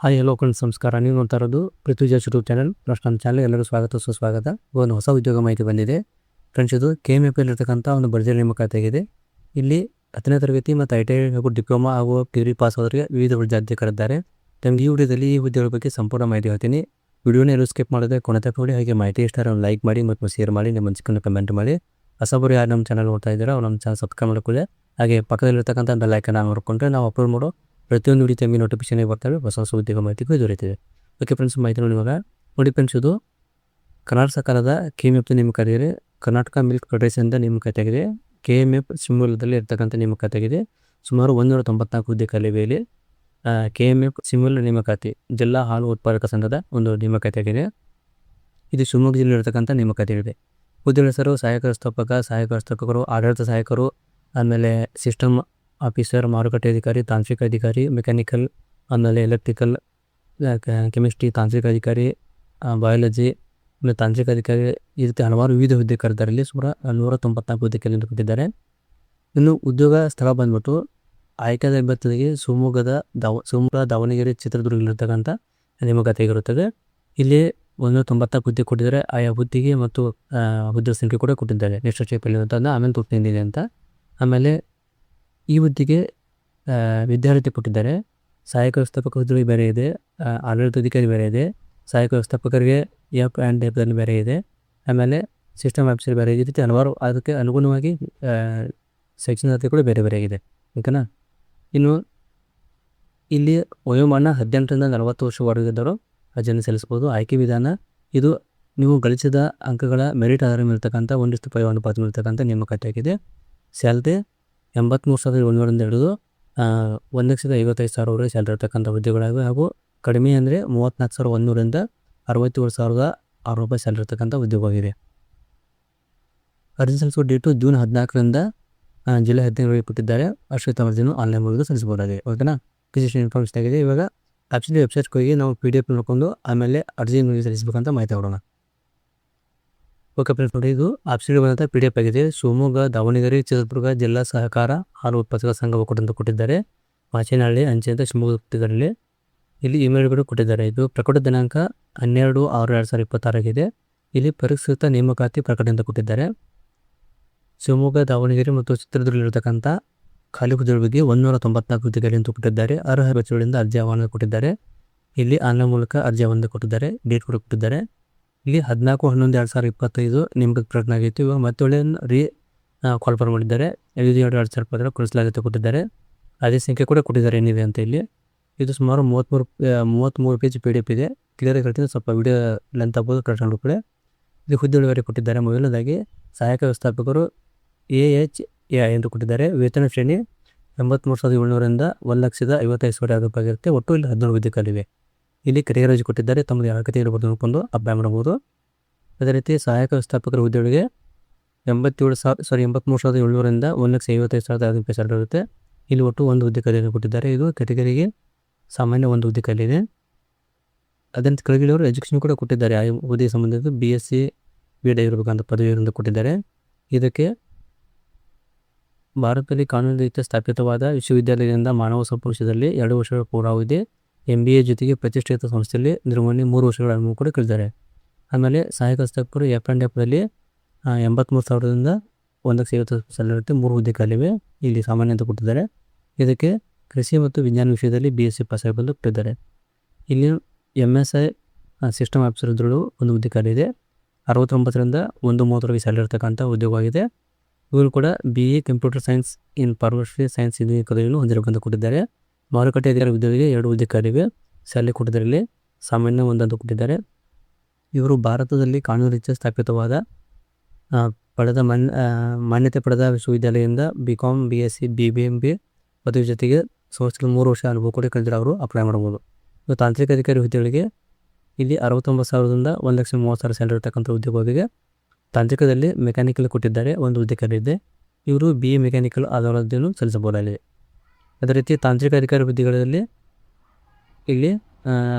Hi hello friends, ನಮಸ್ಕಾರ. ನೀವು ನೋಡ್ತಾ ಇರೋದು ಪೃಥ್ವಿಜಾಸ್ ಯೂಟ್ಯೂಬ್ ಚಾನಲ್. ಫ್ರೆಂಡ್ಸ್, ನಮ್ಮ ಚಾನಲ್ ಎಲ್ಲರೂ ಸ್ವಾಗತ ಸುಸ್ವಾಗತ. ಒಂದು ಹೊಸ ಉದ್ಯೋಗ ಮಾಹಿತಿ ಬಂದಿದೆ ಫ್ರೆಂಡ್ಸ್. ಇದು KMFL ಇರತಕ್ಕಂಥ ಒಂದು ಭರ್ಜರಿ ನೇಮಕಾತಿ ಆಗಿದೆ. ಇಲ್ಲಿ 10ನೇ ತರಗತಿ ಮತ್ತು ITI ಹಾಗೂ ಡಿಪ್ಲೊಮಾ ಹಾಗೂ ಡಿಗ್ರಿ ಪಾಸ್ ಆದವರಿಗೆ ವಿವಿಧ ವಿದ್ಯಾರ್ಥಿ ಕರೆದಿದ್ದಾರೆ. ನಮಗೆ ಈ ವಿಡಿಯೋದಲ್ಲಿ ಈ ಉದ್ಯೋಗದ ಬಗ್ಗೆ ಸಂಪೂರ್ಣ ಮಾಹಿತಿ ಹೇಳ್ತೀನಿ. ವಿಡಿಯೋನ ಎಲ್ಲೂ ಸ್ಕಿಪ್ ಮಾಡಿದ್ರೆ ಕೊನೆ ತನಕ ನೋಡಿ. ಹಾಗೆ ಮಾಹಿತಿ ಇಷ್ಟ ಲೈಕ್ ಮಾಡಿ ಮತ್ತು ಶೇರ್ ಮಾಡಿ, ನಿಮ್ಮ ಅನಿಸಿಕೆಯನ್ನು ಕಮೆಂಟ್ ಮಾಡಿ. ಹೊಸಬರು ಯಾರು ನಮ್ಮ ಚಾನಲ್ ನೋಡ್ತಾ ಇದ್ದೀರಾ ಅವ್ರು ನಮ್ಮ ಚಾನಲ್ ಸಬ್ಸ್ಕ್ರೈಬ್ ಮಾಡ್ಕೊಳ್ಳಿ. ಹಾಗೆ ಪಕ್ಕದಲ್ಲಿರ್ತಕ್ಕಂಥ ಬೆಲ್ ಐಕಾನ್ ನೋಡಿಕೊಂಡ್ರೆ ನಾವು ಅಪ್ಲೋಡ್ ಮಾಡೋ ಪ್ರತಿಯೊಂದು ವಿಡಿಯೋ ತಮಗೆ ನೋಟಿಫಿಕೇಶನ್ ಬರ್ತವೆ. ಹೊಸ ಹೊಸ ಉದ್ಯೋಗ ಮಾಹಿತಿಗೂ ದೊರೆಯುತ್ತದೆ. ಓಕೆ ಫ್ರೆಂಡ್ಸ್, ಮಾಹಿತಿ ನೋಡಿ. ಇವಾಗ ನೋಡಿ ಫ್ರೆಂಡ್ಸ್, ಇದು ಕರ್ನಾಟಕ ಸರ್ಕಾರದ KMF ನೇಮಕಾತಿ ಆಗಿದೆ. ಕರ್ನಾಟಕ ಮಿಲ್ಕ್ ಫೆಡರೇಷನ್ದ ನೇಮಕಾತಿ ಆಗಿದೆ. KMF ಸಿಂಬಲ್ದಲ್ಲಿ ಇರ್ತಕ್ಕಂಥ ನೇಮಕಾತಿ ಆಗಿದೆ. ಸುಮಾರು 194 ಹುದ್ದೆ ಖಾಲಿವೆ. KMF ಸಿಂಬಲ್ ನೇಮಕಾತಿ ಜಿಲ್ಲಾ ಹಾಲು ಉತ್ಪಾದಕ ಸಂಘದ ಒಂದು ನೇಮಕಾತಿ ಆಗಿದೆ. ಇದು ಶಿವಮೊಗ್ಗ ಜಿಲ್ಲೆ ಇರತಕ್ಕಂಥ ನೇಮಕಾತಿ ಆಗಿದೆ. ಹುದ್ದೆಗಳ ಹೆಸರು ಸಹಾಯಕ ವ್ಯವಸ್ಥಾಪಕ, ಸಹಾಯಕ ವ್ಯವಸ್ಥಾಪಕರು, ಆಡಳಿತ ಸಹಾಯಕರು, ಆಮೇಲೆ ಸಿಸ್ಟಮ್ ಆಫೀಸರ್, ಮಾರುಕಟ್ಟೆ ಅಧಿಕಾರಿ, ತಾಂತ್ರಿಕ ಅಧಿಕಾರಿ, ಮೆಕ್ಯಾನಿಕಲ್, ಆಮೇಲೆ ಎಲೆಕ್ಟ್ರಿಕಲ್, ಕೆಮಿಸ್ಟ್ರಿ, ತಾಂತ್ರಿಕ ಅಧಿಕಾರಿ, ಬಯಾಲಜಿ, ಆಮೇಲೆ ತಾಂತ್ರಿಕ ಅಧಿಕಾರಿ, ಈ ರೀತಿ ಹಲವಾರು ವಿವಿಧ ಹುದ್ದೆ ಕರೆದಿದ್ದಾರೆ. ಇಲ್ಲಿ ಸುಮಾರು 194 ಹುದ್ದೆ ಕೆಳಗೆ ಕೊಟ್ಟಿದ್ದಾರೆ. ಇನ್ನು ಉದ್ಯೋಗ ಸ್ಥಳ ಬಂದ್ಬಿಟ್ಟು ಆಯ್ಕೆಯಾದ ಅಭ್ಯರ್ಥಿಗಳಿಗೆ ಶಿವಮೊಗ್ಗ, ದಾವಣಗೆರೆ, ಚಿತ್ರದುರ್ಗದಲ್ಲಿರ್ತಕ್ಕಂಥ ನೇಮಕಾತಿ ಆಗಿರುತ್ತದೆ. ಇಲ್ಲಿ 194 ಹುದ್ದೆ ಕೊಟ್ಟಿದ್ದಾರೆ. ಆಯಾ ಹುದ್ದೆಗೆ ಮತ್ತು ಹುದ್ದೆ ಸಂಖ್ಯೆ ಕೂಡ ಕೊಟ್ಟಿದ್ದಾರೆ. ನೆಕ್ಸ್ಟ್ ಸ್ಟೆಪ್ಪಲ್ಲಿ ಅಂತ ಆಮೇಲೆ ತೋರಿಸ್ತಿದೆ ಅಂತ. ಆಮೇಲೆ ಈ ಹುದ್ದೆಗೆ ವಿದ್ಯಾರ್ಥಿ ಕೊಟ್ಟಿದ್ದಾರೆ. ಸಹಾಯಕ ವ್ಯವಸ್ಥಾಪಕ ಹುದ್ದೆಗೆ ಬೇರೆ ಇದೆ, ಆಡಳಿತ ಅಧಿಕಾರಿ ಬೇರೆ ಇದೆ, ಸಹಾಯಕ ವ್ಯವಸ್ಥಾಪಕರಿಗೆ F&Fದಲ್ಲಿ ಬೇರೆ ಇದೆ, ಆಮೇಲೆ ಸಿಸ್ಟಮ್ ಆಫೀಸರ್ ಬೇರೆ ಇದೆ. ಈ ರೀತಿ ಹಲವಾರು ಅದಕ್ಕೆ ಅನುಗುಣವಾಗಿ ಸೆಕ್ಷನ್ ಕೂಡ ಬೇರೆ ಬೇರೆ ಆಗಿದೆ. ಓಕೆನಾ. ಇನ್ನು ಇಲ್ಲಿ ವಯೋಮಾನ 18ರಿಂದ 40 ವರ್ಷವರೆಗಿದ್ದರು ಅರ್ಜಿಯನ್ನು ಸಲ್ಲಿಸ್ಬೋದು. ಆಯ್ಕೆ ವಿಧಾನ ಇದು ನೀವು ಗಳಿಸಿದ ಅಂಕಗಳ ಮೆರಿಟ್ ಆಧಾರ ಮೇಲಿರ್ತಕ್ಕಂಥ 1:5 ಅನುಪಾತ ಮೇಲಿರ್ತಕ್ಕಂಥ ನೇಮಕಾತಿ ಆಗಿದೆ. ಸ್ಯಾಲ್ರಿ 83,700ರಿಂದ ಹಿಡಿದು 1,55,000 ಸ್ಯಾಲ್ರಿ ಇರ್ತಕ್ಕಂಥ ಹುದ್ದೆಗಳಾಗಿವೆ. ಹಾಗೂ ಕಡಿಮೆ ಅಂದರೆ 34,100ರಿಂದ 67,606 ರೂಪಾಯಿ ಸ್ಯಾಲ್ರಿ ಇರ್ತಕ್ಕಂಥ ಉದ್ಯೋಗವಾಗಿದೆ. ಅರ್ಜಿ ಸಲ್ಲಿಸುವ ಡೇಟು ಜೂನ್ 14ರಿಂದ ಜುಲೈ 15ರವರೆಗೆ ಕೊಟ್ಟಿದ್ದಾರೆ. ಅಷ್ಟೇ ಅರ್ಜಿಯನ್ನು ಆನ್ಲೈನ್ ಮೂಲಕ ಸಲ್ಲಿಸಬಹುದಾಗಿದೆ. ಓಕೆನಾ. ರಿಜಿಸ್ಟ್ರೇಷನ್ ಇನ್ಫಾರ್ಮೇಷನ್ ಆಗಿದೆ. ಇವಾಗ ಆ್ಯಕ್ಚುಲಿ ವೆಬ್ಸೈಟ್ಗೆ ಹೋಗಿ ನಾವು PDF ನೋಡ್ಕೊಂಡು ಆಮೇಲೆ ಅರ್ಜಿಯನ್ನು ಸಲ್ಲಿಸಬೇಕಂತ ಮಾಹಿತಿ ಕೊಡೋಣ. ಓಕೆ ಫ್ರೆಂಡ್ಸ್, ನೋಡಿ, ಇದು ಆಪ್ಷನ್ಗೆ ಬಂದಂಥ PDF ಆಗಿದೆ. ಶಿವಮೊಗ್ಗ, ದಾವಣಗೆರೆ, ಚಿತ್ರದುರ್ಗ ಜಿಲ್ಲಾ ಸಹಕಾರ ಹಾಲು ಉತ್ಪಾದಕ ಸಂಘ ಒಕ್ಕೂಟ ಕೊಟ್ಟಿದ್ದಾರೆ. ಮಾಚೇನಹಳ್ಳಿ ಅಂಚೆ ಅಂತ ಶಿವಮೊಗ್ಗ ಕೊಟ್ಟಿದ್ದಾರೆ. ಇಲ್ಲಿ ಇಮೇಲ್ಗಳು ಕೊಟ್ಟಿದ್ದಾರೆ. ಇದು ಪ್ರಕಟ ದಿನಾಂಕ 12/6/2026 ಆಗಿದೆ. ಇಲ್ಲಿ ಪರಿಷ್ಕೃತ ನೇಮಕಾತಿ ಪ್ರಕಟಣೆ ಅಂತ ಕೊಟ್ಟಿದ್ದಾರೆ. ಶಿವಮೊಗ್ಗ, ದಾವಣಗೆರೆ ಮತ್ತು ಚಿತ್ರದುರ್ಗದಲ್ಲಿರ್ತಕ್ಕಂಥ ಖಾಲಿ ಹುದ್ದೆಗಳ ಬಗ್ಗೆ 194 ಹುದ್ದೆಗಳು ಅಂತ ಕೊಟ್ಟಿದ್ದಾರೆ. ಅರ್ಹ ಅಭ್ಯರ್ಥಿಗಳಿಂದ ಅರ್ಜಿ ಆಹ್ವಾನ ಕೊಟ್ಟಿದ್ದಾರೆ. ಇಲ್ಲಿ ಆನ್ಲೈನ್ ಮೂಲಕ ಅರ್ಜಿ ಆಹ್ವಾನ ಕೊಟ್ಟಿದ್ದಾರೆ. ಡೇಟ್ ಕೂಡ ಕೊಟ್ಟಿದ್ದಾರೆ. ಇಲ್ಲಿ 14/11/2025 ನೇಮಕಾತಿ ಪ್ರಕಟಣೆ ಆಗಿತ್ತು. ಇವಾಗ ಮತ್ತೆ ಕಾಲ್ಫರ್ ಮಾಡಿದ್ದಾರೆ. 5/2/2025 ಕಳಿಸಲಾಗುತ್ತೆ ಕೊಟ್ಟಿದ್ದಾರೆ. ಅದೇ ಸಂಖ್ಯೆ ಕೂಡ ಕೊಟ್ಟಿದ್ದಾರೆ ಏನಿದೆ ಅಂತ. ಇಲ್ಲಿ ಇದು ಸುಮಾರು 33 ಪೇಜ್ PDF ಇದೆ. ಕ್ಲಿಯರ್ ಆಗಿ ಹೇಳ್ತೀನಿ, ಸ್ವಲ್ಪ ವಿಡಿಯೋ ಲೆಂತ್ ಆಗ್ಬೋದು, ಕರೆಕ್ಟ್ ಕೂಡ. ಇದು ಹುದ್ದೆಗಳು ಕೊಟ್ಟಿದ್ದಾರೆ. ಮೊದಲನೇದಾಗಿ ಸಹಾಯಕ ವ್ಯವಸ್ಥಾಪಕರು AHAI ಎಂದು ಕೊಟ್ಟಿದ್ದಾರೆ. ವೇತನ ಶ್ರೇಣಿ 83,700ರಿಂದ 1,55,000 ರೂಪಾಯಿ ಇರುತ್ತೆ. ಒಟ್ಟು ಇಲ್ಲಿ 14 ಹುದ್ದೆ ಖಾಲಿವೆ. ಇಲ್ಲಿ ಕರಿಯರ್ ಅರ್ಜಿ ಕೊಟ್ಟಿದ್ದಾರೆ. ತಮ್ಮದು ಅರ್ಹತೆ ಇರಬಹುದು ನೋಡಿಕೊಂಡು ಅಪ್ಲೈ ಮಾಡಬಹುದು. ಅದೇ ರೀತಿ ಸಹಾಯಕ ವ್ಯವಸ್ಥಾಪಕರ ಹುದ್ದೆಗಳಿಗೆ 83,700ರಿಂದ 1,55,000 ರೂಪಾಯಿ ಸ್ಯಾಲರಿ ಇರುತ್ತೆ. ಇಲ್ಲಿ ಒಟ್ಟು ಒಂದು ಹುದ್ದೆ ಖಾಲಿ ಕೊಟ್ಟಿದ್ದಾರೆ. ಇದು ಕೆಟಗರಿಗೆ ಸಾಮಾನ್ಯ ಒಂದು ಹುದ್ದೆ ಖಾಲಿ ಇದೆ. ಅದರಂತೆ ಕೆಳಗಿಳಿ ಅವರು ಎಜುಕೇಷನ್ ಕೂಡ ಕೊಟ್ಟಿದ್ದಾರೆ. ಆ ಹುದ್ದೆಗೆ ಸಂಬಂಧಿಸಿದ BSc BEd ಇರಬೇಕಂತ ಪದವಿಯನ್ನು ಕೊಟ್ಟಿದ್ದಾರೆ. ಇದಕ್ಕೆ ಭಾರತದಲ್ಲಿ ಕಾನೂನು ರೀತಿಯ ಸ್ಥಾಪಿತವಾದ ವಿಶ್ವವಿದ್ಯಾಲಯದಿಂದ ಮಾನವ ಸಂಪರ್ಕದಲ್ಲಿ 2 ವರ್ಷಗಳ ಪೂರ್ವಾವಧಿ MBA ಜೊತೆಗೆ ಪ್ರತಿಷ್ಠಿತ ಸಂಸ್ಥೆಯಲ್ಲಿ ನಿರ್ವಹಣೆ 3 ವರ್ಷಗಳ ಅನುಭವ ಕೂಡ ಕಳಿದ್ದಾರೆ. ಆಮೇಲೆ ಸಹಾಯಕ ವ್ಯವಸ್ಥಾಪಕರು F&Fದಲ್ಲಿ 83,000ರಿಂದ 1,50,000 ಸ್ಯಾಲರಿ ಇರುತ್ತೆ. 3 ಹುದ್ದೆ ಖಾಲಿವೆ. ಇಲ್ಲಿ ಸಾಮಾನ್ಯ ಅಂತ ಕೊಟ್ಟಿದ್ದಾರೆ. ಇದಕ್ಕೆ ಕೃಷಿ ಮತ್ತು ವಿಜ್ಞಾನ ವಿಷಯದಲ್ಲಿ BSc ಪಾಸ್ ಆಗಬಂದು ಕೊಟ್ಟಿದ್ದಾರೆ. ಇಲ್ಲಿ MSI ಸಿಸ್ಟಮ್ ಆಫೀಸರ್ ಇದ್ದರೂ ಒಂದು ಹುದ್ದೆ ಖಾಲಿ ಇದೆ. 69ರಿಂದ 130 ಸ್ಯಾಲರಿ ಇರ್ತಕ್ಕಂಥ ಉದ್ಯೋಗವಾಗಿದೆ. ಇವರು ಕೂಡ BA computer science in pharmacy science engineering ಪದವಿಯನ್ನು ಹೊಂದಿರಬೇಕಂತ ಕೊಟ್ಟಿದ್ದಾರೆ. ಮಾರುಕಟ್ಟೆ ಅಧಿಕಾರಿ ಹುದ್ದೆಗಳಿಗೆ 2 ಹುದ್ದೆ ಖಾಲಿವೆ. ಸ್ಯಾಲರಿ ಕೊಟ್ಟಿದ್ದಾರೆ. ಇಲ್ಲಿ ಸಾಮಾನ್ಯ ಒಂದಂತ ಕೊಟ್ಟಿದ್ದಾರೆ. ಇವರು ಭಾರತದಲ್ಲಿ ಕಾನೂನು ರೀತಿಯ ಸ್ಥಾಪಿತವಾದ ಪಡೆದ ಮಾನ್ಯತೆ ಪಡೆದ ವಿಶ್ವವಿದ್ಯಾಲಯದಿಂದ BCom BSc BBMB ಪದವಿ ಜೊತೆಗೆ ಸಂಸ್ಥೆಗಳು 3 ವರ್ಷ ಅನುಭವ ಕೂಡ ಕಳೆದಿರೋ ಅವರು ಅಪ್ಲೈ ಮಾಡ್ಬೋದು. ಇವು ತಾಂತ್ರಿಕ ಅಧಿಕಾರಿ ಹುದ್ದೆಗಳಿಗೆ ಇಲ್ಲಿ 69,000ರಿಂದ 1,30,000 ಸ್ಯಾಲರಿ ಇರ್ತಕ್ಕಂಥ ಉದ್ಯೋಗಗಳಿಗೆ ತಾಂತ್ರಿಕದಲ್ಲಿ ಮೆಕ್ಯಾನಿಕಲ್ ಕೊಟ್ಟಿದ್ದಾರೆ. ಒಂದು ಹುದ್ದೆ ಖಾಲಿ ಇದೆ. ಇವರು BA ಮೆಕ್ಯಾನಿಕಲ್ ಆಧಾರವನ್ನು ಸಲ್ಲಿಸಬಹುದಾಗಿದೆ. ಅದೇ ರೀತಿ ತಾಂತ್ರಿಕ ಅಧಿಕಾರಿ ಹುದ್ದೆಗಳಲ್ಲಿ ಇಲ್ಲಿ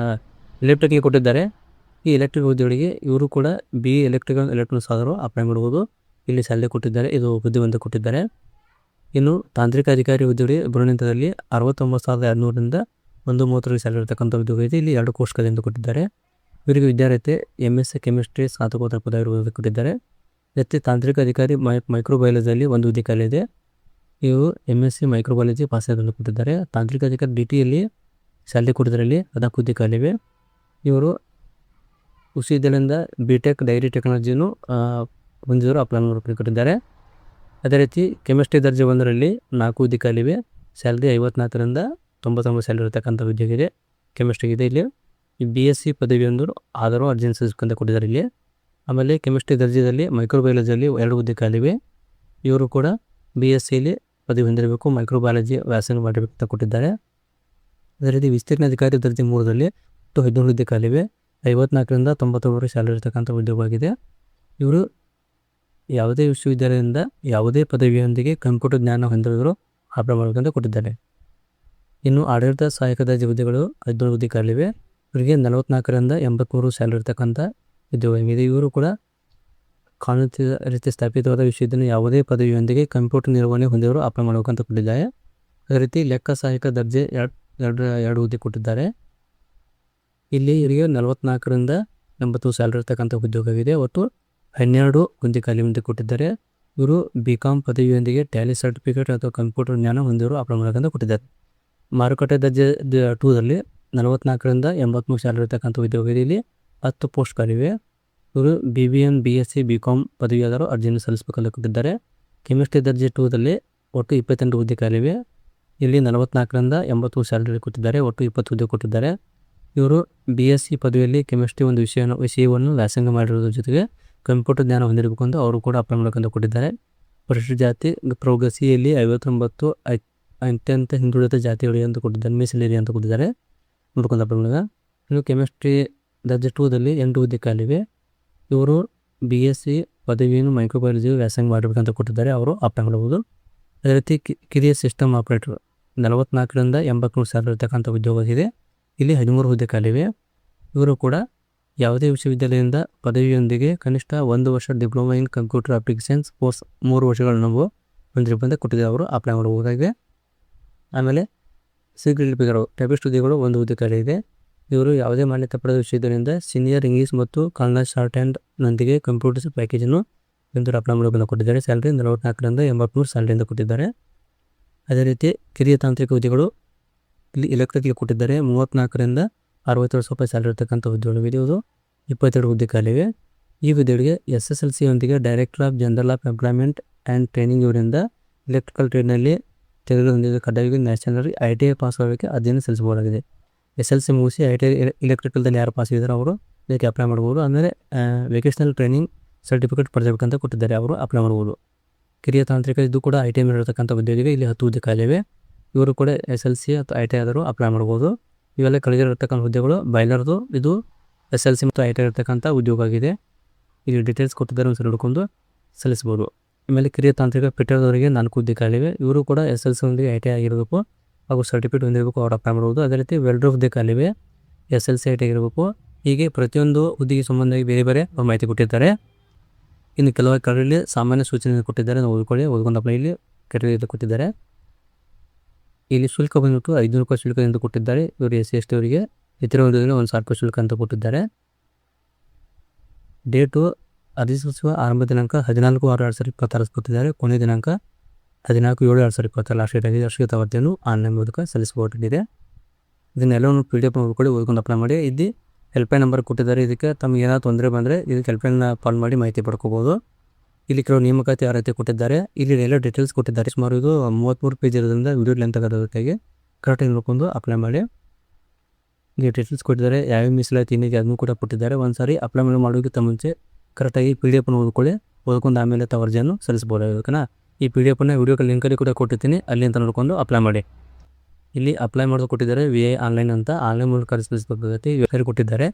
ಎಲೆಕ್ಟ್ರಿಕ್ಗೆ ಕೊಟ್ಟಿದ್ದಾರೆ. ಈ ಎಲೆಕ್ಟ್ರಿಕ್ ಹುದ್ದೆಗಳಿಗೆ ಇವರು ಕೂಡ BA ಎಲೆಕ್ಟ್ರಾನಿಕ್ಸ್ ಆದರೂ ಅಪ್ಲೈ ಮಾಡ್ಬೋದು. ಇಲ್ಲಿ ಸ್ಯಾಲರಿ ಕೊಟ್ಟಿದ್ದಾರೆ. ಇದು ಹುದ್ದೆ ಒಂದು ಕೊಟ್ಟಿದ್ದಾರೆ. ಇನ್ನು ತಾಂತ್ರಿಕ ಅಧಿಕಾರಿ ಹುದ್ದೆಗಳಿಗೆ ಬರುವಂಥದ್ದಲ್ಲಿ 69,200ರಿಂದ 1:30 ಸ್ಯಾಲರಿ ಇರತಕ್ಕಂಥ ಉದ್ಯೋಗ ಇದೆ. ಇಲ್ಲಿ 2 ಪೋಸ್ಟ್ಗಳು ಎಂದು ಕೊಟ್ಟಿದ್ದಾರೆ. ಇವರಿಗೆ ವಿದ್ಯಾರ್ಹತೆ MSc ಕೆಮಿಸ್ಟ್ರಿ ಸ್ನಾತಕೋತ್ತರ ಪದವಿ ಕೊಟ್ಟಿದ್ದಾರೆ. ಜೊತೆ ತಾಂತ್ರಿಕ ಅಧಿಕಾರಿ ಮೈಕ್ರೋಬಯಾಲಜಿಯಲ್ಲಿ ಒಂದು ಹುದ್ದೆ ಖಾಲಿ ಇದೆ. ಇವು MSc ಮೈಕ್ರೋಬಯಾಲಜಿ ಪಾಸ್ ಆದನ್ನು ಕೊಟ್ಟಿದ್ದಾರೆ. ತಾಂತ್ರಿಕ ಅಧಿಕಾರಿ DTಯಲ್ಲಿ ಸ್ಯಾಲರಿ ಕೊಟ್ಟಿದ್ದರಲ್ಲಿ 14 ಹುದ್ದೆ ಖಾಲಿವೆ. ಇವರು ವಿಶ್ವವಿದ್ಯಾಲಯದಿಂದ BTech ಡೈರಿ ಟೆಕ್ನಾಲಜಿಯನ್ನು ಹೊಂದಿದವರು ಅಪ್ಲೈ ಕೊಟ್ಟಿದ್ದಾರೆ. ಅದೇ ರೀತಿ ಕೆಮಿಸ್ಟ್ರಿ ದರ್ಜೆ 1ರಲ್ಲಿ 4 ಹುದ್ದೆ ಖಾಲಿವೆ. ಸ್ಯಾಲರಿ 54ರಿಂದ 99 ಸ್ಯಾಲರಿ ಇರತಕ್ಕಂಥ ಉದ್ಯೋಗ ಇದೆ. ಕೆಮಿಸ್ಟ್ರಿ ಇದೆ. ಇಲ್ಲಿ BSc ಪದವಿಯೊಂದು ಆದರೂ ಅರ್ಜಿಯನ್ನು ಸಲ್ಲಿಸ್ಕೊಂತ ಕೊಟ್ಟಿದ್ದಾರೆ ಇಲ್ಲಿ. ಆಮೇಲೆ ಕೆಮಿಸ್ಟ್ರಿ ದರ್ಜೆಯಲ್ಲಿ ಮೈಕ್ರೋಬಯಾಲಜಿಯಲ್ಲಿ 2 ಹುದ್ದೆ ಖಾಲಿವೆ. ಇವರು ಕೂಡ BScಲಿ ಪದವಿ ಹೊಂದಿರಬೇಕು, ಮೈಕ್ರೋಬಯಾಲಜಿ ವ್ಯಾಸಂಗ ಮಾಡಬೇಕು ಅಂತ ಕೊಟ್ಟಿದ್ದಾರೆ. ಅದೇ ರೀತಿ ವಿಸ್ತೀರ್ಣ ಅಧಿಕಾರಿ ದರ್ಜೆ 3ರಲ್ಲಿ 15 ಹುದ್ದೆ ಖಾಲಿವೆ. 54ರಿಂದ 99 ಸ್ಯಾಲರಿ ಇರತಕ್ಕಂಥ ಉದ್ಯೋಗವಾಗಿದೆ. ಇವರು ಯಾವುದೇ ವಿಶ್ವವಿದ್ಯಾಲಯದಿಂದ ಯಾವುದೇ ಪದವಿಯೊಂದಿಗೆ ಕಂಪ್ಯೂಟರ್ ಜ್ಞಾನ ಹೊಂದಿರೋರು ಅಪ್ಲೈ ಮಾಡಬೇಕಂತ ಕೊಟ್ಟಿದ್ದಾರೆ. ಇನ್ನು ಆಡಳಿತ ಸಹಾಯಕ ದರ್ಜೆ ಹುದ್ದೆಗಳು 15 ಹುದ್ದೆ ಖಾಲಿವೆ. ಇವರಿಗೆ 44ರಿಂದ 83 ಸ್ಯಾಲರಿ ಇರತಕ್ಕಂಥ ಉದ್ಯೋಗವಾಗಿದೆ. ಇವರು ಕೂಡ ಕಾನೂನು ರೀತಿ ಸ್ಥಾಪಿತವಾದ ವಿಶ್ವವಿದ್ಯಾಲಯ ಯಾವುದೇ ಪದವಿಯೊಂದಿಗೆ ಕಂಪ್ಯೂಟರ್ ನಿರ್ವಹಣೆ ಹೊಂದಿರೋರು ಅಪ್ಲೈ ಮಾಡಬೇಕಂತ ಕೊಟ್ಟಿದ್ದಾರೆ. ಅದೇ ರೀತಿ ಲೆಕ್ಕ ಸಹಾಯಕ ದರ್ಜೆ 2 ಹುದ್ದೆ ಕೊಟ್ಟಿದ್ದಾರೆ. ಇಲ್ಲಿ ಇವರಿಗೆ 44ರಿಂದ 80 ಸ್ಯಾಲರಿ ಇರ್ತಕ್ಕಂಥ ಉದ್ಯೋಗವಿದೆ. ಒಟ್ಟು 12 ಹುದ್ದೆ ಖಾಲಿ ಮುಂದೆ ಕೊಟ್ಟಿದ್ದಾರೆ. ಇವರು BCom ಪದವಿಯೊಂದಿಗೆ ಟ್ಯಾಲಿ ಸರ್ಟಿಫಿಕೇಟ್ ಅಥವಾ ಕಂಪ್ಯೂಟರ್ ಜ್ಞಾನ ಹೊಂದಿರೋರು ಅಪ್ಲೈ ಮಾಡಬೇಕಂತ ಕೊಟ್ಟಿದ್ದಾರೆ. ಮಾರುಕಟ್ಟೆ ದರ್ಜೆ 2ರಲ್ಲಿ 44ರಿಂದ 83 ಸ್ಯಾಲರಿ ಇರ್ತಕ್ಕಂಥ ಉದ್ಯೋಗ ಇದೆ. ಇಲ್ಲಿ 10 ಪೋಸ್ಟ್ ಖಾಲಿವೆ. ಇವರು BBM BSc BCom ಪದವಿಯಾದರು ಅರ್ಜಿಯನ್ನು ಸಲ್ಲಿಸಬೇಕಂತ ಕೊಟ್ಟಿದ್ದಾರೆ. ಕೆಮಿಸ್ಟ್ರಿ ದರ್ಜೆ 2ದಲ್ಲಿ ಒಟ್ಟು 28 ಹುದ್ದೆ ಖಾಲಿವೆ. ಇಲ್ಲಿ 44ರಿಂದ 80 ಸ್ಯಾಲರಿ ಕೊಟ್ಟಿದ್ದಾರೆ. ಒಟ್ಟು 20 ಹುದ್ದೆ ಕೊಟ್ಟಿದ್ದಾರೆ. ಇವರು BSc ಪದವಿಯಲ್ಲಿ ಕೆಮಿಸ್ಟ್ರಿ ಒಂದು ವಿಷಯವನ್ನು ವ್ಯಾಸಂಗ ಮಾಡಿರೋದ್ರ ಜೊತೆಗೆ ಕಂಪ್ಯೂಟರ್ ಜ್ಞಾನ ಹೊಂದಿರಬೇಕು ಅಂತ ಅವರು ಕೂಡ ಅಪ್ಲೈ ಮಾಡಬೇಕಂತ ಕೊಟ್ಟಿದ್ದಾರೆ. ಪರಿಶಿಷ್ಟ ಜಾತಿ ಪ್ರಗತಿಯಲ್ಲಿ 59 ಅತ್ಯಂತ ಹಿಂದುಳಿದ ಜಾತಿಗಳು ಅಂತ ಕೊಟ್ಟಿದ್ದಾರೆ, ಮೀಸಲೇರಿ ಅಂತ ಕೊಟ್ಟಿದ್ದಾರೆ. ನೋಡ್ಕೊಂಡು ಅಪ್ಲೈ ಮಾಡಿದಾಗ ಇನ್ನು ಕೆಮಿಸ್ಟ್ರಿ ದರ್ಜೆ 2ದಲ್ಲಿ 8 ಹುದ್ದೆ ಖಾಲಿವೆ. ಇವರು BSc ಪದವಿಯನ್ನು ಮೈಕ್ರೋಬಯಾಲಜಿ ವ್ಯಾಸಂಗ ಮಾಡಬೇಕಂತ ಕೊಟ್ಟಿದ್ದಾರೆ, ಅವರು ಅಪ್ಲೈ ಮಾಡಬಹುದು. ಅದೇ ರೀತಿ ಕಿರಿಯ ಸಿಸ್ಟಮ್ ಆಪರೇಟರ್ 44ರಿಂದ 83 ಸ್ಯಾಲರಿ ಇರತಕ್ಕಂಥ ಉದ್ಯೋಗ ಇದೆ. ಇಲ್ಲಿ 13 ಹುದ್ದೆ ಖಾಲಿವೆ. ಇವರು ಕೂಡ ಯಾವುದೇ ವಿಶ್ವವಿದ್ಯಾಲಯದಿಂದ ಪದವಿಯೊಂದಿಗೆ ಕನಿಷ್ಠ 1 ವರ್ಷ diploma in computer applications course 3 ವರ್ಷಗಳ ನಾವು ಹೊಂದಿರಬೇಕಂತ ಕೊಟ್ಟಿದ್ದಾರೆ, ಅವರು ಅಪ್ಲೈ ಮಾಡಬಹುದಾಗಿದೆ. ಆಮೇಲೆ ಸಿಗ್ಲಿಪಿಗರು ಟೈಪಿಸ್ಟ್ ಹುದ್ದೆಗಳು 1 ಹುದ್ದೆ ಖಾಲಿ ಇದೆ. ಇವರು ಯಾವುದೇ ಮಾನ್ಯತೆ ಪಡೆದ ವಿಶ್ವವಿದ್ಯಾಲಯದಿಂದ ಸೀನಿಯರ್ ಇಂಗ್ಲೀಷ್ ಮತ್ತು ಕನ್ನಡ ಶಾರ್ಟ್ ಹ್ಯಾಂಡ್ ನೊಂದಿಗೆ ಕಂಪ್ಯೂಟರ್ಸ್ ಪ್ಯಾಕೇಜನ್ನು ಎಂದು ಅಪ್ಲೈ ಮಾಡಬೇಕಂತ ಕೊಟ್ಟಿದ್ದಾರೆ. ಸ್ಯಾಲರಿ 44ರಿಂದ 83 ಸ್ಯಾಲರಿಯಿಂದ ಕೊಟ್ಟಿದ್ದಾರೆ. ಅದೇ ರೀತಿ ಕಿರಿಯ ತಾಂತ್ರಿಕ ಹುದ್ದೆಗಳು ಇಲ್ಲಿ ಎಲೆಕ್ಟ್ರಿಕ್ಗೆ ಕೊಟ್ಟಿದ್ದಾರೆ. 34ರಿಂದ 67 ರೂಪಾಯಿ ಸ್ಯಾಲರಿ ಇರ್ತಕ್ಕಂಥ ಉದ್ಯೋಗವಿದೆ. ಇದು 22 ಹುದ್ದೆ ಖಾಲಿವೆ. ಈ ಹುದ್ದೆಗಳಿಗೆ SSLC ಯೊಂದಿಗೆ director of general of employment and training ಇವರಿಂದ ಎಲೆಕ್ಟ್ರಿಕಲ್ ಟ್ರೇಡ್ನಲ್ಲಿ ತೆಗೆದು ಹೊಂದಿದ ಕಡ್ಡಾಯವಾಗಿ ನ್ಯಾಷನಲ್ ITI ಪಾಸ್ ಆಗೋಕ್ಕೆ ಅರ್ಜಿಯನ್ನು ಸಲ್ಲಿಸಬಹುದಾಗಿದೆ. SLC ಮುಗಿಸಿ ITI ಎಲೆಕ್ಟ್ರಿಕಲ್ದಲ್ಲಿ ಯಾರು ಪಾಸ್ ಇದ್ದಾರೆ ಅವರು ಇದಕ್ಕೆ ಅಪ್ಲೈ ಮಾಡ್ಬೋದು. ಆಮೇಲೆ ವೆಕೇಷನಲ್ ಟ್ರೈನಿಂಗ್ ಸರ್ಟಿಫಿಕೇಟ್ ಪಡೆಯಬೇಕಂತ ಕೊಟ್ಟಿದ್ದಾರೆ, ಅವರು ಅಪ್ಲೈ ಮಾಡ್ಬೋದು. ಕಿರಿಯ ತಾಂತ್ರಿಕ ಇದು ಕೂಡ ITI ಮೇಲೆ ಇರತಕ್ಕಂಥ ಉದ್ಯೋಗಿಗೆ ಇಲ್ಲಿ 10 ಹುದ್ದೆ ಖಾಲಿವೆ. ಇವರು ಕೂಡ SLC ಅಥವಾ ITI ಆದರೂ ಅಪ್ಲೈ ಮಾಡ್ಬೋದು. ಇವೆಲ್ಲ ಕೆಳಗಿರತಕ್ಕಂಥ ಹುದ್ದೆಗಳು ಬಾಯ್ಲರ್ದು, ಇದು SLC ಮತ್ತು ITI ಇರತಕ್ಕಂಥ ಉದ್ಯೋಗ ಆಗಿದೆ. ಇಲ್ಲಿ ಡೀಟೇಲ್ಸ್ ಕೊಟ್ಟಿದ್ದಾರೆ, ಒಂದು ಸರಿ ನೋಡ್ಕೊಂಡು ಸಲ್ಲಿಸ್ಬೋದು. ಆಮೇಲೆ ಕಿರಿಯ ತಾಂತ್ರಿಕ ಫಿಟ್ಟರ್ದವರಿಗೆ 4 ಹುದ್ದೆ ಖಾಲಿವೆ. ಇವರು ಕೂಡ SLC ಒಂದಿಗೆ ITI ಆಗಿರಬೇಕು ಹಾಗೂ ಸರ್ಟಿಫಿಕೇಟ್ ಹೊಂದಿರಬೇಕು, ಅವ್ರು ಅಪ್ಲೈ ಮಾಡ್ಬೋದು. ಅದೇ ರೀತಿ ವೆಲ್ಡರ್ ಹುದ್ದೆ ಖಾಲಿವೆ, SLC ITI ಆಗಿರಬೇಕು. ಹೀಗೆ ಪ್ರತಿಯೊಂದು ಹುದ್ದೆಗೆ ಸಂಬಂಧವಾಗಿ ಬೇರೆ ಬೇರೆ ಮಾಹಿತಿ ಕೊಟ್ಟಿದ್ದಾರೆ. ಇನ್ನು ಕೆಲವು ಕಡೆಯಲ್ಲಿ ಸಾಮಾನ್ಯ ಸೂಚನೆ ಕೊಟ್ಟಿದ್ದಾರೆ, ನಾವು ಓದ್ಕೊಂಡು ಅಪ್ಲೈ ಇಲ್ಲಿ ಕೆಟಗರಿ ಕೊಟ್ಟಿದ್ದಾರೆ. ಇಲ್ಲಿ ಶುಲ್ಕ ಬಂದ್ಬಿಟ್ಟು 500 ರೂಪಾಯಿ ಶುಲ್ಕ ಎಂದು ಕೊಟ್ಟಿದ್ದಾರೆ. ಇವರು SC ST ಅವರಿಗೆ ಇತರ ಹುದ್ದೆಗಳಿಗೆ 1,000 ರೂಪಾಯಿ ಶುಲ್ಕ ಅಂತ ಕೊಟ್ಟಿದ್ದಾರೆ. ಡೇಟು ಅರ್ಜಿ ಸಲ್ಲಿಸುವ ಆರಂಭ ದಿನಾಂಕ 14/6/2026 ಕೊಟ್ಟಿದ್ದಾರೆ. ಕೊನೆಯ ದಿನಾಂಕ 14/7/2026 ಲಾಸ್ಟ್ ಡೇಟ್ ಆಗಿದೆ. ಅರ್ಷಿತ ಅವಧಿಯನ್ನು ಆನ್ಲೈನ್ ಮೂಲಕ ಸಲ್ಲಿಸಬಹುದಾಗಿದೆ. ಇದನ್ನೆಲ್ಲವನ್ನು PDF ನೋಡ್ಕೊಳ್ಳಿ, ಓದ್ಕೊಂಡು ಅಪ್ಲೈ ಮಾಡಿ. ಇಲ್ಲಿ ಹೆಲ್ಪ್ಲೈನ್ ನಂಬರ್ ಕೊಟ್ಟಿದ್ದಾರೆ. ಇದಕ್ಕೆ ತಮಗೆ ಏನಾದ್ರು ತೊಂದರೆ ಬಂದರೆ ಇದಕ್ಕೆ ಹೆಲ್ಪ್ಲೈನ್ನ ಕಾಲ್ ಮಾಡಿ ಮಾಹಿತಿ ಪಡ್ಕೋಬೋದು. ಇಲ್ಲಿ ಕೆಲವು ನೇಮಕಾತಿ ಯಾವ ರೀತಿ ಕೊಟ್ಟಿದ್ದಾರೆ, ಇಲ್ಲಿ ಎಲ್ಲ ಡೀಟೇಲ್ಸ್ ಕೊಟ್ಟಿದ್ದಾರೆ. ಸುಮಾರು ಇದು 33 ಪೇಜ್ ಇರೋದ್ರಿಂದ ವಿಡಿಯೋ ಲೆಂತ್ ಆಗೋದಕ್ಕಾಗಿ ಕರೆಕ್ಟಾಗಿ ನೋಡ್ಕೊಂಡು ಅಪ್ಲೈ ಮಾಡಿ. ಇಲ್ಲಿ ಡೀಟೇಲ್ಸ್ ಕೊಟ್ಟಿದ್ದಾರೆ, ಯಾವ್ಯಾವ ಮೀಸಲಾತಿ ಏನಿದೆ ಅದನ್ನು ಕೂಡ ಕೊಟ್ಟಿದ್ದಾರೆ. ಒಂದು ಸಾರಿ ಅಪ್ಲೈ ಮಾಡೋದಕ್ಕಿಂತ ಮುಂಚೆ ಕರೆಕ್ಟಾಗಿ PDF ಓದ್ಕೊಳ್ಳಿ, ಓದ್ಕೊಂಡು ಆಮೇಲೆ ತಾವು ಅರ್ಜಿಯನ್ನು ಸಲ್ಲಿಸ್ಬೋದು. ಓಕೆನಾ? ಈ PDF ವಿಡಿಯೋ ಲಿಂಕಲ್ಲಿ ಕೂಡ ಕೊಟ್ಟಿರ್ತೀನಿ, ಅಲ್ಲಿ ಅಂತ ನೋಡ್ಕೊಂಡು ಅಪ್ಲೈ ಮಾಡಿ. ಇಲ್ಲಿ ಅಪ್ಲೈ ಮಾಡೋದು ಕೊಟ್ಟಿದ್ದಾರೆ VI ಆನ್ಲೈನ್ ಅಂತ, ಆನ್ಲೈನ್ ಮೂಲಕ ಸಲ್ಲಿಸಬೇಕಾಗುತ್ತೆ. ವೆಬ್ಸೈಟ್ ಕೊಟ್ಟಿದ್ದಾರೆ,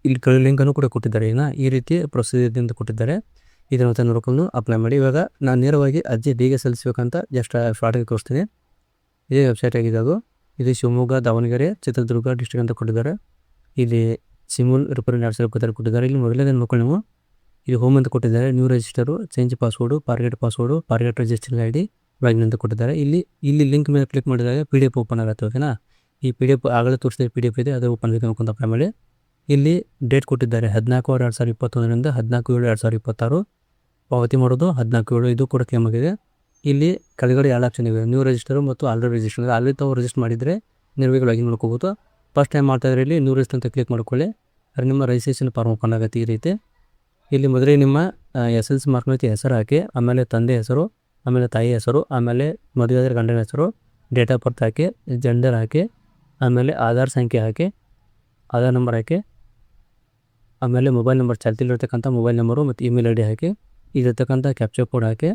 ಇಲ್ಲಿ ಲಿಂಕನ್ನು ಕೂಡ ಕೊಟ್ಟಿದ್ದಾರೆ. ಈ ರೀತಿ ಪ್ರೊಸೀಜರ್ ಅಂತ ಕೊಟ್ಟಿದ್ದಾರೆ. ಇದನ್ನು ನೋಡ್ಕೊಂಡು ಅಪ್ಲೈ ಮಾಡಿ. ಇವಾಗ ನಾನು ನೇರವಾಗಿ ಅರ್ಜಿ ಹೇಗೆ ಸಲ್ಲಿಸಬೇಕಂತ ಜಸ್ಟ್ ಶಾರ್ಟಾಗಿ ತೋರಿಸ್ತೀನಿ. ಇದೇ ವೆಬ್ಸೈಟ್ ಆಗಿದೆ ಅದು. ಇದು ಶಿವಮೊಗ್ಗ, ದಾವಣಗೆರೆ, ಚಿತ್ರದುರ್ಗ ಡಿಸ್ಟ್ರಿಕ್ಟ್ ಅಂತ ಕೊಟ್ಟಿದ್ದಾರೆ. ಇಲ್ಲಿ ಸಿಮುಲ್ ರಿಪೋರ್ಟ್ 2020 ಕೊಟ್ಟಿದ್ದಾರೆ. ಇಲ್ಲಿ ಮೊದಲನೇ ನೋಡ್ಕೊಂಡು ನೀವು ಇಲ್ಲಿ ಹೋಮ್ ಅಂತ ಕೊಟ್ಟಿದ್ದಾರೆ. New register, change password, forget register ID login ಅಂತ ಕೊಟ್ಟಿದ್ದಾರೆ. ಇಲ್ಲಿ ಲಿಂಕ್ ಮೇಲೆ ಕ್ಲಿಕ್ ಮಾಡಿದಾಗ PDF ಓಪನ್ ಆಗುತ್ತೆ. ಓಕೆನಾ? ಈ PDF ಆಗಲೇ ತೋರಿಸಿದ PDF ಇದೆ, ಅದು ಓಪನ್ ಮಾಡ್ಕೊಂಡು ಅಪ್ಲೈ ಮಾಡಿ. ಇಲ್ಲಿ ಡೇಟ್ ಕೊಟ್ಟಿದ್ದಾರೆ 14/6/2021ರಿಂದ 14/7/2026. ಪಾವತಿ ಮಾಡೋದು 14/7. ಇದು ಕೂಡ ಕ್ಲೇಮ್ ಆಗಿದೆ. ಇಲ್ಲಿ ಕೆಳಗಡೆ 2 ಆಪ್ಷನ್ ಇವೆ, ನ್ಯೂ ರಿಜಿಸ್ಟರ್ ಮತ್ತು ಆಲ್ರೆಡಿ ರಿಜಿಸ್ಟರ್. ಆಲ್ರೆಡಿ ತಾವು ರಿಜಿಸ್ಟರ್ ಮಾಡಿದರೆ ನಿರ್ವೇಗ ಲಾಗಿನ್ ಮಾಡ್ಕೋಬೋದು. ಫಸ್ಟ್ ಟೈಮ್ ಮಾಡ್ತಾಯಿದ್ರೆ ಇಲ್ಲಿ ನ್ಯೂ ರಿಜಿಸ್ಟರ್ ಅಂತ ಕ್ಲಿಕ್ ಮಾಡ್ಕೊಳ್ಳಿ. ಅದು ನಿಮ್ಮ ರಿಜಿಸ್ಟ್ರೇಷನ್ ಫಾರ್ಮ್ ಓಪನ್ ಆಗುತ್ತೆ ಈ ರೀತಿ. ಇಲ್ಲಿ ಮೊದಲೇ ನಿಮ್ಮ SLC ಮಾರ್ಕ್ನೈತಿ ಹೆಸರು ಹಾಕಿ, ಆಮೇಲೆ ತಂದೆ ಹೆಸರು, ಆಮೇಲೆ ತಾಯಿ ಹೆಸರು, ಆಮೇಲೆ ಮದುವೆ ಆದರೆ ಗಂಡನ ಹೆಸರು, ಡೇಟ್ ಆಫ್ ಬರ್ತ್ ಹಾಕಿ, ಜೆಂಡರ್ ಹಾಕಿ, ಆಮೇಲೆ ಆಧಾರ್ ಸಂಖ್ಯೆ ಹಾಕಿ, ಆಧಾರ್ ನಂಬರ್ ಹಾಕಿ, ಆಮೇಲೆ ಮೊಬೈಲ್ ನಂಬರ್ ಚಾಲ್ತಿಲಿರ್ತಕ್ಕಂಥ ಮೊಬೈಲ್ ನಂಬರು ಮತ್ತು ಇಮೇಲ್ ID ಹಾಕಿ, ಇಲ್ಲಿರ್ತಕ್ಕಂಥ ಕ್ಯಾಪ್ಚರ್ ಕೋಡ್ ಹಾಕಿ,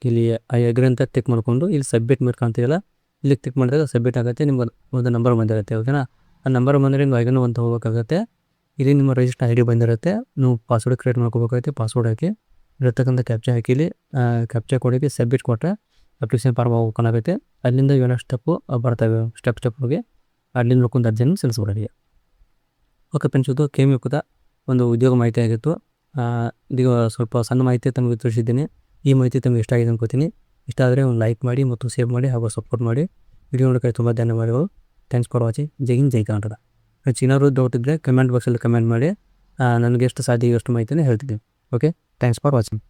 ಇಲ್ಲಿ ಐ ಅಗ್ರಿ ಅಂತ ಟಿಕ್ ಮಾಡಿಕೊಂಡು ಇಲ್ಲಿ ಸಬ್ಮಿಟ್ ಮೇಲೆ ಕಾಣ್ತಿಲ್ಲ, ಇಲ್ಲಿ ಕ್ಲಿಕ್ ಮಾಡಿದಾಗ ಸಬ್ಮಿಟ್ ಆಗುತ್ತೆ. ನಿಮ್ಗೆ ಒಂದು ನಂಬರ್ ಬಂದಿರುತ್ತೆ. ಓಕೆನಾ? ಆ ನಂಬರ್ ಬಂದರೆ ನೀವು ಐಗನ್ ಅಂತ ಹೋಗಬೇಕಾಗುತ್ತೆ. ಇಲ್ಲಿ ನಿಮ್ಮ ರಿಜಿಸ್ಟರ್ ID ಬಂದಿರುತ್ತೆ. ನೀವು ಪಾಸ್ವರ್ಡ್ ಕ್ರಿಯೇಟ್ ಮಾಡ್ಕೋಬೇಕಾಗುತ್ತೆ. ಪಾಸ್ವರ್ಡ್ ಹಾಕಿ ಇರತಕ್ಕಂಥ ಕ್ಯಾಪ್ಚರ್ ಹಾಕಿ, ಇಲ್ಲಿ ಕ್ಯಾಪ್ಚರ್ ಕೋಡಿಗೆ ಸಬ್ಮಿಟ್ ಕೊಟ್ಟರೆ ಅಪ್ಲಿಕೇಶನ್ ಫಾರ್ಮ್ ಓಪನ್ ಆಗುತ್ತೆ. ಅಲ್ಲಿಂದ ಏನೋ ಸ್ಟೆಪ್ಪು ಬರ್ತವೆ, ಸ್ಟೆಪ್ ಹೋಗಿ ಅಲ್ಲಿಂದ ನೋಡ್ಕೊಂಡು ಅರ್ಜಿಯನ್ನು ಸಲ್ಲಿಸ್ಬಿಡಿ. ಓಕೆ ಫ್ರೆಂಡ್ಸ್, ಇದು KMFದ ಒಂದು ಉದ್ಯೋಗ ಮಾಹಿತಿ ಆಗಿತ್ತು. ಇದೀಗ ಸ್ವಲ್ಪ ಸಣ್ಣ ಮಾಹಿತಿ ತಮಗೆ ತಿಳಿಸಿದ್ದೀನಿ. ಈ ಮಾಹಿತಿ ತಮಗೆ ಇಷ್ಟ ಆಗಿದೆ ಅನ್ಕೋತೀನಿ. ಇಷ್ಟ ಆದರೆ ಒಂದು ಲೈಕ್ ಮಾಡಿ ಮತ್ತು ಶೇರ್ ಮಾಡಿ ಹಾಗೂ ಸಪೋರ್ಟ್ ಮಾಡಿ. ವಿಡಿಯೋ ನೋಡೋಕ್ಕೆ ತುಂಬ ಧನ್ಯವಾದಗಳು. Thanks for watching. Jai Hind, Jai Karnataka. Friends, ಏನಾದರೂ ಡೌಟ್ ಇದ್ದರೆ ಕಮೆಂಟ್ ಬಾಕ್ಸಲ್ಲಿ ಕಮೆಂಟ್ ಮಾಡಿ. ನನಗೆ ಎಷ್ಟು ಸಾಧ್ಯ ಎಷ್ಟು ಮಾಹಿತಿನೇ ಹೇಳ್ತಿದ್ದೀನಿ. Okay, thanks for watching.